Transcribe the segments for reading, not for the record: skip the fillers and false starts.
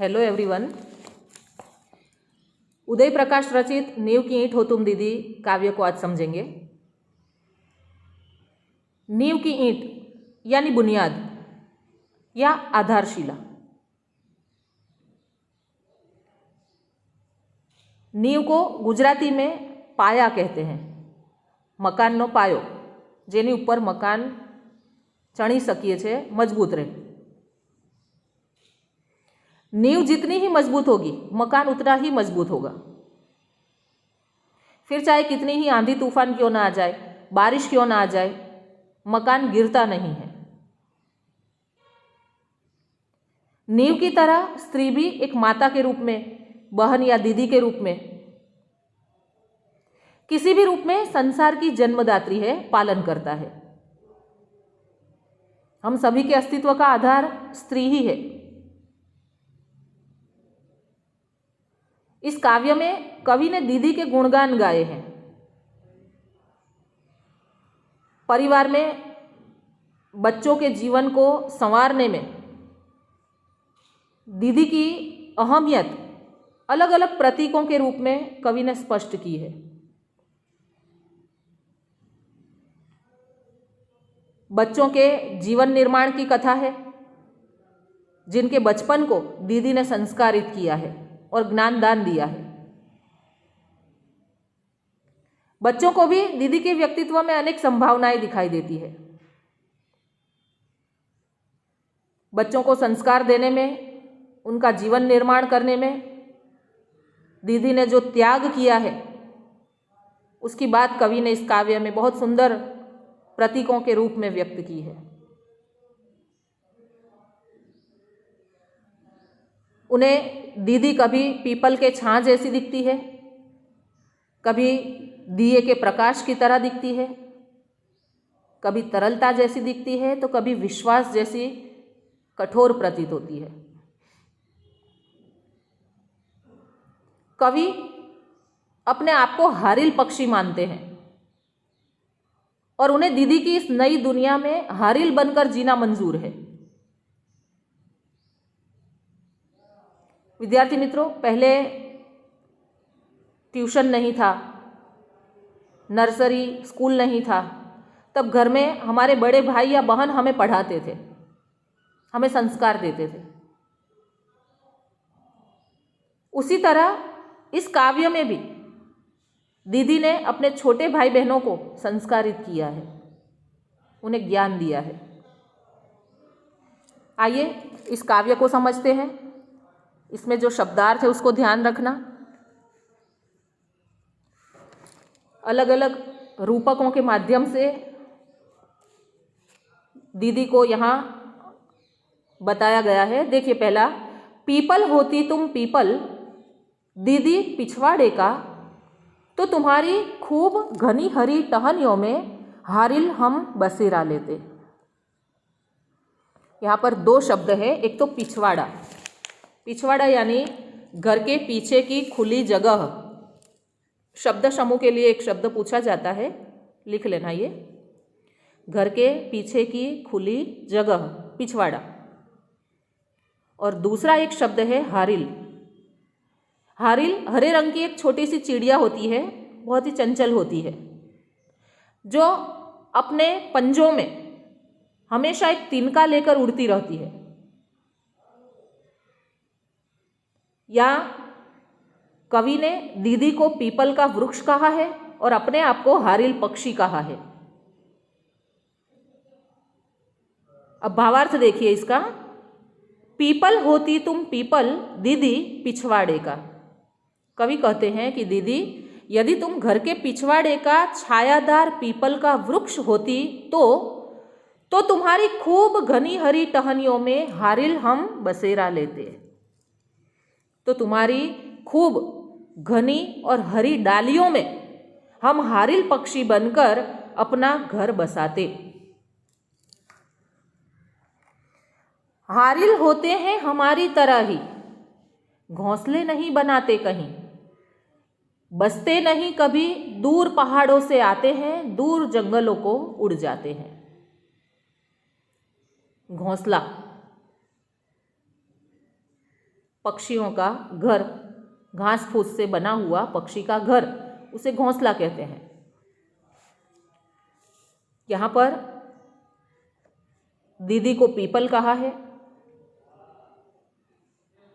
Hello everyone. Uday Prakash रचित नींव की ईंट हो तुम दीदी काव्य को आज समझेंगे। नींव की ईंट यानी बुनियाद या आधारशिला। नींव को गुजराती में पाया कहते हैं। मकाननो पायो जेनी ऊपर मकान चढ़ी सकीए छे मजबूत रहे। नींव जितनी ही मजबूत होगी मकान उतना ही मजबूत होगा। फिर चाहे कितनी ही आंधी तूफान क्यों ना आ जाए, बारिश क्यों ना आ जाए, मकान गिरता नहीं है। नींव की तरह स्त्री भी एक माता के रूप में, बहन या दीदी के रूप में, किसी भी रूप में संसार की जन्मदात्री है, पालन करता है। हम सभी के अस्तित्व का आधार स्त्री ही है। इस काव्य में कवि ने दीदी के गुणगान गाए हैं। परिवार में बच्चों के जीवन को संवारने में दीदी की अहमियत अलग अलग प्रतीकों के रूप में कवि ने स्पष्ट की है। बच्चों के जीवन निर्माण की कथा है, जिनके बचपन को दीदी ने संस्कारित किया है और ज्ञान दान दिया है। बच्चों को भी दीदी के व्यक्तित्व में अनेक संभावनाएं दिखाई देती है। बच्चों को संस्कार देने में, उनका जीवन निर्माण करने में दीदी ने जो त्याग किया है, उसकी बात कवि ने इस काव्य में बहुत सुंदर प्रतीकों के रूप में व्यक्त की है। उन्हें दीदी कभी पीपल के छां जैसी दिखती है, कभी दिए के प्रकाश की तरह दिखती है, कभी तरलता जैसी दिखती है, तो कभी विश्वास जैसी कठोर प्रतीत होती है। कवि अपने आप को हारिल पक्षी मानते हैं और उन्हें दीदी की इस नई दुनिया में हारिल बनकर जीना मंजूर है। विद्यार्थी मित्रों, पहले ट्यूशन नहीं था, नर्सरी स्कूल नहीं था, तब घर में हमारे बड़े भाई या बहन हमें पढ़ाते थे, हमें संस्कार देते थे। उसी तरह इस काव्य में भी दीदी ने अपने छोटे भाई बहनों को संस्कारित किया है, उन्हें ज्ञान दिया है। आइए इस काव्य को समझते हैं। इसमें जो शब्दार्थ है उसको ध्यान रखना। अलग अलग रूपकों के माध्यम से दीदी को यहाँ बताया गया है। देखिए, पहला, पीपल होती तुम पीपल दीदी पिछवाड़े का, तो तुम्हारी खूब घनी हरी टहनियों में हारिल हम बसेरा लेते। यहाँ पर दो शब्द है। एक तो पिछवाड़ा, पिछवाड़ा यानी घर के पीछे की खुली जगह। शब्द समूह के लिए एक शब्द पूछा जाता है, लिख लेना ये, घर के पीछे की खुली जगह, पिछवाड़ा। और दूसरा एक शब्द है हारिल। हारिल हरे रंग की एक छोटी सी चिड़िया होती है, बहुत ही चंचल होती है, जो अपने पंजों में हमेशा एक तिनका लेकर उड़ती रहती है। या कवि ने दीदी को पीपल का वृक्ष कहा है और अपने आप को हारिल पक्षी कहा है। अब भावार्थ देखिए इसका। पीपल होती तुम पीपल दीदी पिछवाड़े का। कवि कहते हैं कि दीदी, यदि तुम घर के पिछवाड़े का छायादार पीपल का वृक्ष होती तो तुम्हारी खूब घनी हरी टहनियों में हारिल हम बसेरा लेते। तो तुम्हारी खूब घनी और हरी डालियों में हम हारिल पक्षी बनकर अपना घर बसाते। हारिल होते हैं हमारी तरह ही, घोंसले नहीं बनाते कहीं, बसते नहीं कभी, दूर पहाड़ों से आते हैं, दूर जंगलों को उड़ जाते हैं। घोंसला पक्षियों का घर, घास फूस से बना हुआ पक्षी का घर, उसे घोंसला कहते हैं। यहाँ पर दीदी को पीपल कहा है,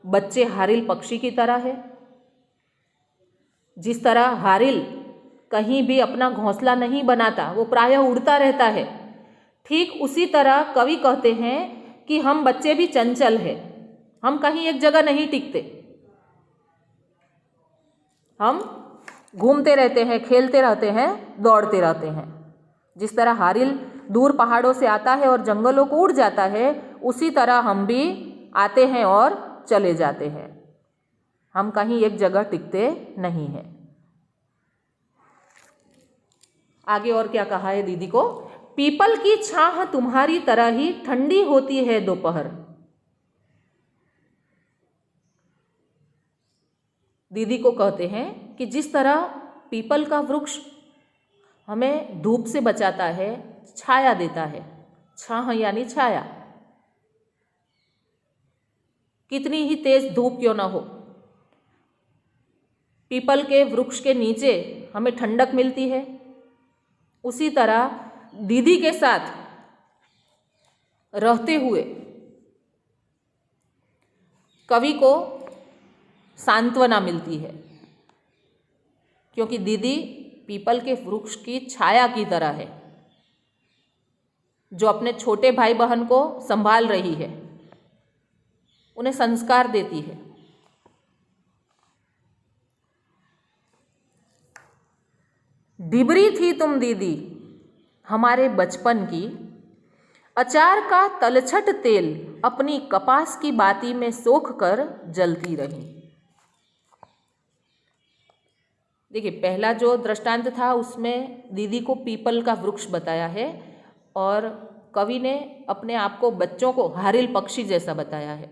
बच्चे हारिल पक्षी की तरह है। जिस तरह हारिल कहीं भी अपना घोंसला नहीं बनाता, वो प्रायः उड़ता रहता है, ठीक उसी तरह कवि कहते हैं कि हम बच्चे भी चंचल है, हम कहीं एक जगह नहीं टिकते, हम घूमते रहते हैं, खेलते रहते हैं, दौड़ते रहते हैं। जिस तरह हारिल दूर पहाड़ों से आता है और जंगलों को उड़ जाता है, उसी तरह हम भी आते हैं और चले जाते हैं, हम कहीं एक जगह टिकते नहीं हैं। आगे और क्या कहा है दीदी को, पीपल की छाह तुम्हारी तरह ही ठंडी होती है दोपहर। दीदी को कहते हैं कि जिस तरह पीपल का वृक्ष हमें धूप से बचाता है, छाया देता है, छाह यानी छाया, कितनी ही तेज धूप क्यों ना हो, पीपल के वृक्ष के नीचे हमें ठंडक मिलती है। उसी तरह दीदी के साथ रहते हुए कवि को सांत्वना मिलती है, क्योंकि दीदी पीपल के वृक्ष की छाया की तरह है, जो अपने छोटे भाई बहन को संभाल रही है, उन्हें संस्कार देती है। डिबरी थी तुम दीदी हमारे बचपन की, अचार का तलछट तेल अपनी कपास की बाती में सोख कर जलती रही। देखिए, पहला जो दृष्टांत था उसमें दीदी को पीपल का वृक्ष बताया है और कवि ने अपने आप को, बच्चों को हारिल पक्षी जैसा बताया है।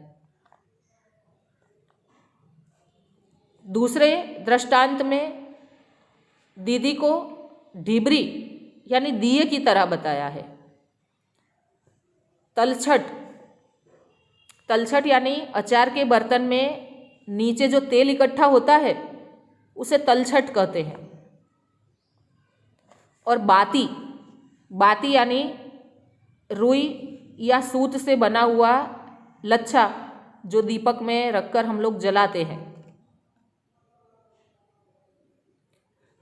दूसरे दृष्टांत में दीदी को ढिबरी यानी दिए की तरह बताया है। तलछट, तलछट यानी अचार के बर्तन में नीचे जो तेल इकट्ठा होता है उसे तलछट कहते हैं। और बाती, बाती यानी रुई या सूत से बना हुआ लच्छा जो दीपक में रखकर हम लोग जलाते हैं।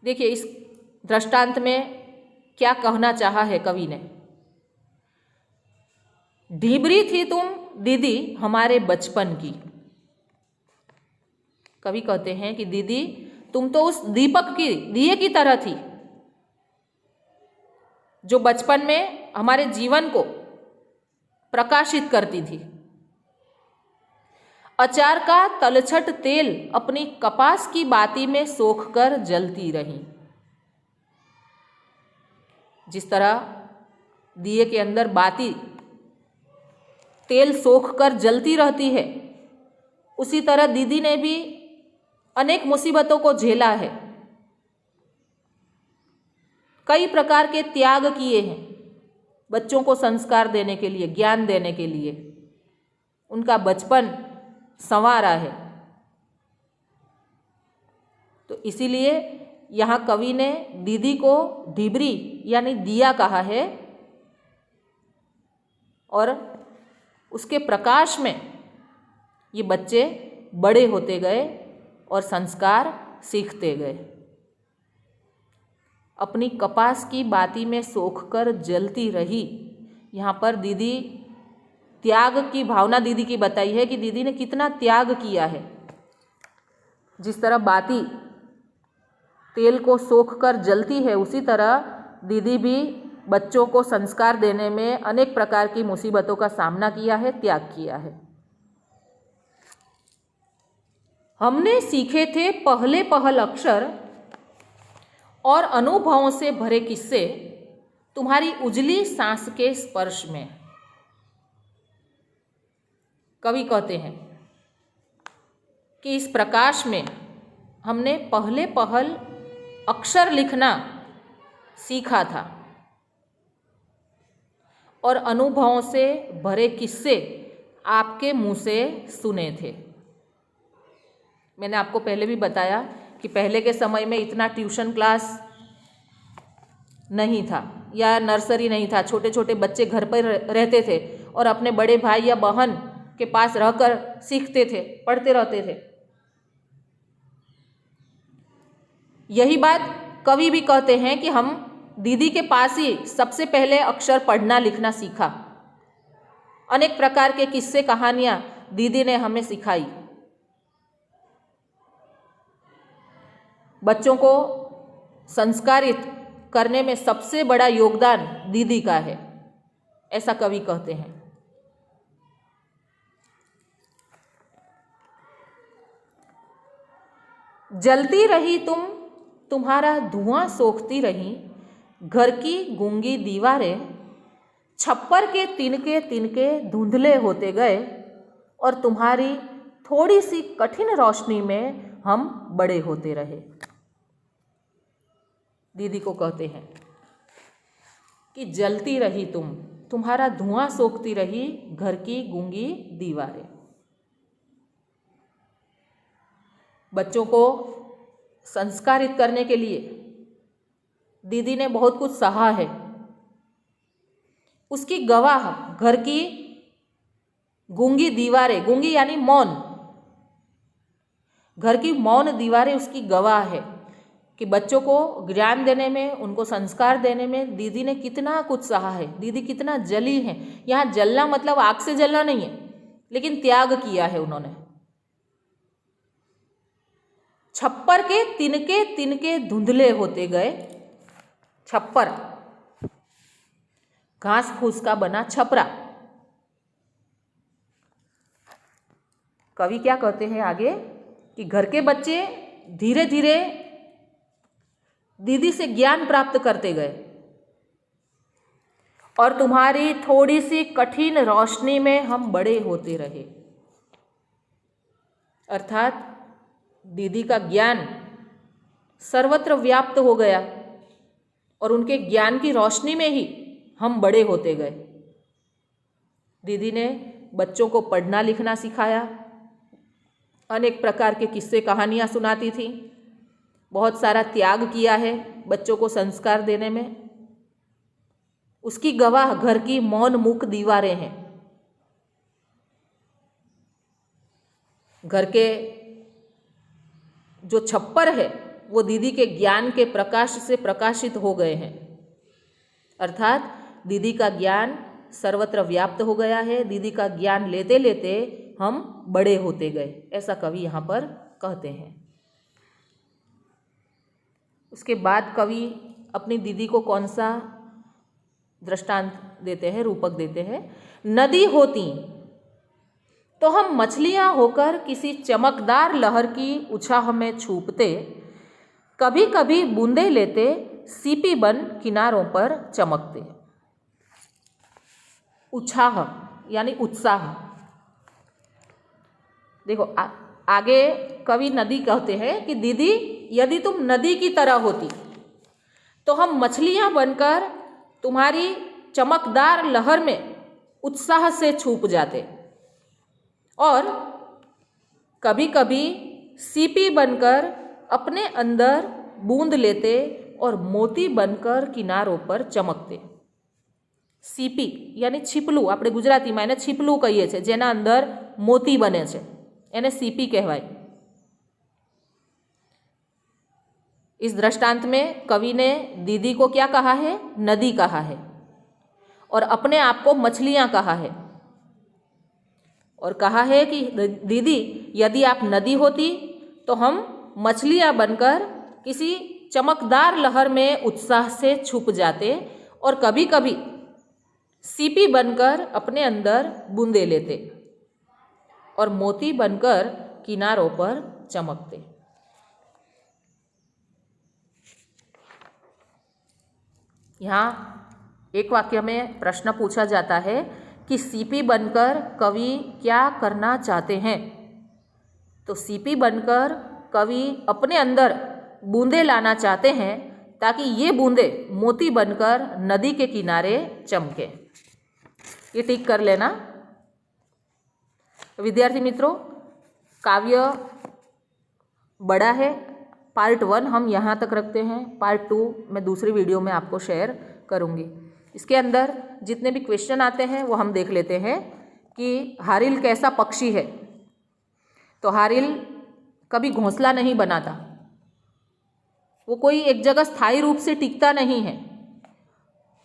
देखिए, इस दृष्टांत में क्या कहना चाहा है कवि ने। ढीबरी थी तुम दीदी हमारे बचपन की। कवि कहते हैं कि दीदी तुम तो उस दीपक की, दिए की तरह थी, जो बचपन में हमारे जीवन को प्रकाशित करती थी। अचार का तलछट तेल अपनी कपास की बाती में सोखकर जलती रही। जिस तरह दिए के अंदर बाती तेल सोखकर जलती रहती है, उसी तरह दीदी ने भी अनेक मुसीबतों को झेला है, कई प्रकार के त्याग किए हैं बच्चों को संस्कार देने के लिए, ज्ञान देने के लिए। उनका बचपन संवारा है। तो इसीलिए यहाँ कवि ने दीदी को ढिबरी यानी दिया कहा है और उसके प्रकाश में ये बच्चे बड़े होते गए और संस्कार सीखते गए। अपनी कपास की बाती में सोखकर जलती रही। यहाँ पर दीदी त्याग की भावना दीदी की बताई है कि दीदी ने कितना त्याग किया है। जिस तरह बाती तेल को सोखकर जलती है, उसी तरह दीदी भी बच्चों को संस्कार देने में अनेक प्रकार की मुसीबतों का सामना किया है, त्याग किया है। हमने सीखे थे पहले पहल अक्षर और अनुभवों से भरे किस्से तुम्हारी उजली सांस के स्पर्श में। कवि कहते हैं कि इस प्रकाश में हमने पहले पहल अक्षर लिखना सीखा था और अनुभवों से भरे किस्से आपके मुंह से सुने थे। मैंने आपको पहले भी बताया कि पहले के समय में इतना ट्यूशन क्लास नहीं था या नर्सरी नहीं था। छोटे छोटे बच्चे घर पर रहते थे और अपने बड़े भाई या बहन के पास रहकर सीखते थे, पढ़ते रहते थे। यही बात कवि भी कहते हैं कि हम दीदी के पास ही सबसे पहले अक्षर पढ़ना लिखना सीखा। अनेक प्रकार के किस्से कहानियां दीदी ने हमें सिखाई। बच्चों को संस्कारित करने में सबसे बड़ा योगदान दीदी का है, ऐसा कवि कहते हैं। जलती रही तुम, तुम्हारा धुआं सोखती रही, घर की गूंगी दीवारें, छप्पर के तिनके तिनके धुंधले होते गए, और तुम्हारी थोड़ी सी कठिन रोशनी में हम बड़े होते रहे। दीदी को कहते हैं कि जलती रही तुम, तुम्हारा धुआं सोखती रही, घर की गूंगी दीवारें। बच्चों को संस्कारित करने के लिए दीदी ने बहुत कुछ सहा है। उसकी गवाह घर की गूंगी दीवारें, गूंगी यानी मौन, घर की मौन दीवारें उसकी गवाह है कि बच्चों को ज्ञान देने में, उनको संस्कार देने में दीदी ने कितना कुछ सहा है। दीदी कितना जली है। यहाँ जलना मतलब आग से जलना नहीं है, लेकिन त्याग किया है उन्होंने। छप्पर के तिनके तिनके धुंधले होते गए। छप्पर घास फूस का बना छपरा। कवि क्या कहते हैं आगे कि घर के बच्चे धीरे धीरे दीदी से ज्ञान प्राप्त करते गए और तुम्हारी थोड़ी सी कठिन रोशनी में हम बड़े होते रहे। अर्थात दीदी का ज्ञान सर्वत्र व्याप्त हो गया और उनके ज्ञान की रोशनी में ही हम बड़े होते गए। दीदी ने बच्चों को पढ़ना लिखना सिखाया, अनेक प्रकार के किस्से कहानियाँ सुनाती थी, बहुत सारा त्याग किया है बच्चों को संस्कार देने में। उसकी गवाह घर की मौन मुख दीवारें हैं। घर के जो छप्पर है वो दीदी के ज्ञान के प्रकाश से प्रकाशित हो गए हैं। अर्थात दीदी का ज्ञान सर्वत्र व्याप्त हो गया है। दीदी का ज्ञान लेते लेते हम बड़े होते गए, ऐसा कवि यहाँ पर कहते हैं। उसके बाद कवि अपनी दीदी को कौन सा दृष्टांत देते हैं, रूपक देते हैं। नदी होती तो हम मछलियां होकर किसी चमकदार लहर की उछाह में छूपते, कभी कभी बूंदे लेते, सीपी बन किनारों पर चमकते। उछाह यानी उत्साह। देखो आगे कवि नदी कहते हैं कि दीदी यदि तुम नदी की तरह होती तो हम मछलियां बनकर तुम्हारी चमकदार लहर में उत्साह से छूप जाते और कभी कभी सीपी बनकर अपने अंदर बूंद लेते और मोती बनकर किनारों पर चमकते। सीपी यानी छिपलू, આપણે ગુજરાતીમાં એને છીપલું કહીએ છીએ, જેના અંદર મોતી બને છે, એને सीपी કહેવાય। इस दृष्टांत में कवि ने दीदी को क्या कहा है? नदी कहा है और अपने आप को मछलियां कहा है और कहा है कि दीदी यदि आप नदी होती तो हम मछलियां बनकर किसी चमकदार लहर में उत्साह से छुप जाते और कभी कभी सीपी बनकर अपने अंदर बूंदे लेते और मोती बनकर किनारों पर चमकते। यहाँ एक वाक्य में प्रश्न पूछा जाता है कि सीपी बनकर कवि क्या करना चाहते हैं। तो सीपी बनकर कवि अपने अंदर बूंदे लाना चाहते हैं ताकि ये बूंदे मोती बनकर नदी के किनारे चमके। ये टिक कर लेना। विद्यार्थी मित्रों, काव्य बड़ा है। पार्ट 1 हम यहाँ तक रखते हैं, पार्ट 2 मैं दूसरी वीडियो में आपको शेयर करूँगी। इसके अंदर जितने भी क्वेश्चन आते हैं वो हम देख लेते हैं कि हारिल कैसा पक्षी है। तो हारिल कभी घोंसला नहीं बनाता, वो कोई एक जगह स्थायी रूप से टिकता नहीं है।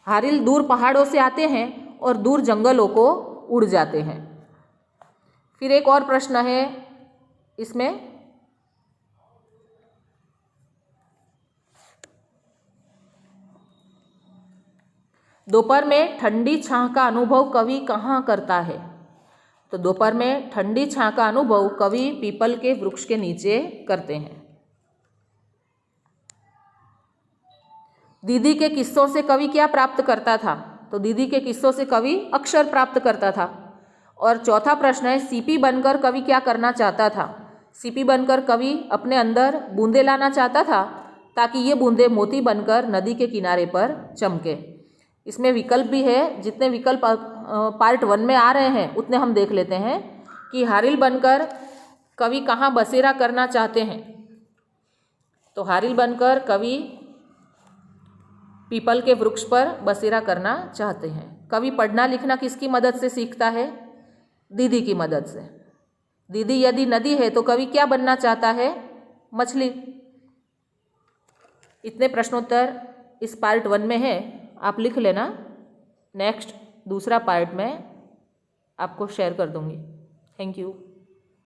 हारिल दूर पहाड़ों से आते हैं और दूर जंगलों को उड़ जाते हैं। फिर एक और प्रश्न है इसमें, दोपहर में ठंडी छां का अनुभव कवि कहाँ करता है। तो दोपहर में ठंडी छां का अनुभव कवि पीपल के वृक्ष के नीचे करते हैं। दीदी के किस्सों से कवि क्या प्राप्त करता था। तो दीदी के किस्सों से कवि अक्षर प्राप्त करता था। और चौथा प्रश्न है, सीपी बनकर कवि क्या करना चाहता था। सीपी बनकर कवि अपने अंदर बूंदे लाना चाहता था ताकि ये बूंदे मोती बनकर नदी के किनारे पर चमके। इसमें विकल्प भी है, जितने विकल्प पार्ट 1 में आ रहे हैं उतने हम देख लेते हैं कि हारिल बनकर कवि कहाँ बसेरा करना चाहते हैं। तो हारिल बनकर कवि पीपल के वृक्ष पर बसेरा करना चाहते हैं। कवि पढ़ना लिखना किसकी मदद से सीखता है। दीदी की मदद से। दीदी यदि नदी है तो कवि क्या बनना चाहता है, मछली। इतने प्रश्नोत्तर इस पार्ट 1 में है, आप लिख लेना। नेक्स्ट दूसरा पार्ट में आपको शेयर कर दूंगी। Thank you.